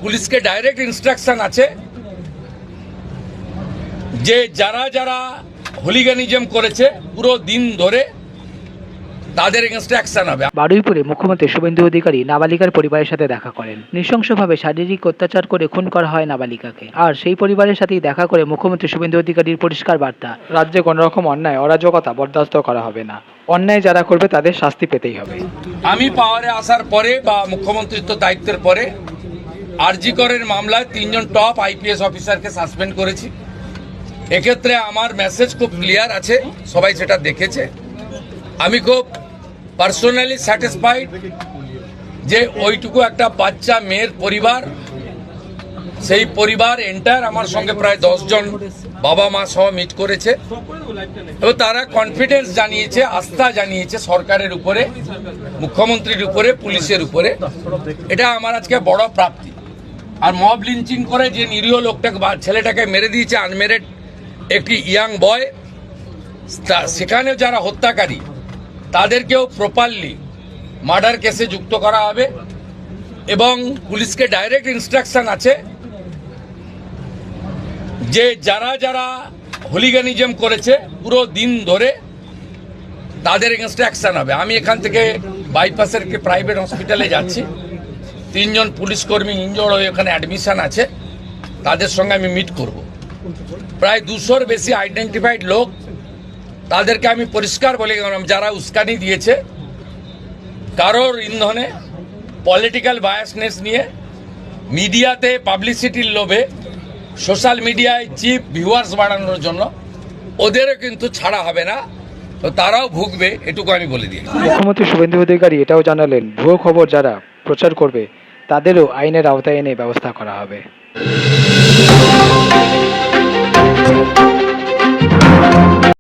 পুলিশকে direct instruction আছে যে যারা যারা হুলিগানিজম করেছে পুরো দিন ধরে তাদের এগেইনস্টে অ্যাকশন হবে। বারুইপুরে মুখ্যমন্ত্রী শুভেন্দু অধিকারী নাবালিকার পরিবারের সাথে দেখা করেন। নৃশংসভাবে শারীরিক অত্যাচার করে খুন করা হয় নাবালিকাকে। আর সেই পরিবারের সাথেই দেখা করে মুখ্যমন্ত্রী শুভেন্দু অধিকারীর পরিষ্কার বার্তা, রাজ্যে কোনো রকম অন্যায় অরাজকতা বরদাস্ত করা হবে না। অন্যায় যারা করবে তাদের শাস্তি পেতেই হবে। আমি পাওয়ারে আসার পরে বা মুখ্যমন্ত্রিত্ব দায়িত্বের পরে আরজি করের মামলায় 3 জন টপ আইপিএস অফিসারকে সাসপেন্ড করেছি। এক্ষেত্রে আমার মেসেজ খুব ক্লিয়ার আছে, সবাই সেটা দেখেছে। আমি খুব পার্সোনালি স্যাটিসফাইড যে ওইটুকু একটা বাচ্চা মেয়ের পরিবার, সেই পরিবার এন্টায়ার আমার সঙ্গে প্রায় 10 জন বাবা মা সহ মিট করেছে এবং তারা কনফিডেন্স জানিয়েছে, আস্থা জানিয়েছে সরকারের উপরে, মুখ্যমন্ত্রীর উপরে, পুলিশের উপরে। এটা আমার আজকে বড় প্রাপ্তি। আর মব লিঞ্চিং করে যে নিরীহ লোকটাকে ছেলেটাকে মেরে দিয়েছে, আনমেরিড একটি ইয়াং বয়, সেখানে যারা হত্যাকারী তাদেরকেও প্রপারলি মার্ডার কেসে যুক্ত করা হবে এবং পুলিশকে ডাইরেক্ট ইনস্ট্রাকশন আছে যে যারা যারা হুলিগানিজম করেছে পুরো দিন ধরে তাদের এগেইনস্টে অ্যাকশন হবে। আমি এখান থেকে বাইপাসের একটি প্রাইভেট হসপিটালে যাচ্ছি, 3 জন পুলিশ কর্মী ইনজোর্ড হয়ে ওখানে অ্যাডমিশন আছে, তাদের সঙ্গে আমি মিট করব। প্রায় 200-র বেশি আইডেন্টিফাইড লোক, তাদেরকে আমি পরিষ্কার বলে গেলাম যারা উস্কানি দিয়েছে কারোর ইন্ধনে, পলিটিক্যাল বায়াসনেস নিয়ে, মিডিয়াতে পাবলিসিটির লোভে, সোশ্যাল মিডিয়ায় চিপ ভিউয়ার্স বাড়ানোর জন্য ওদেরও কিন্তু ছাড়া হবে না, তো তারাও ভুগবে, এটুকু আমি বলে দিই। মুখ্যমন্ত্রী শুভেন্দু অধিকারী এটাও জানালেন, ভুয়ো খবর যারা প্রচার করবে তাদেরও আইনের আওতায় এনে ব্যবস্থা করা হবে।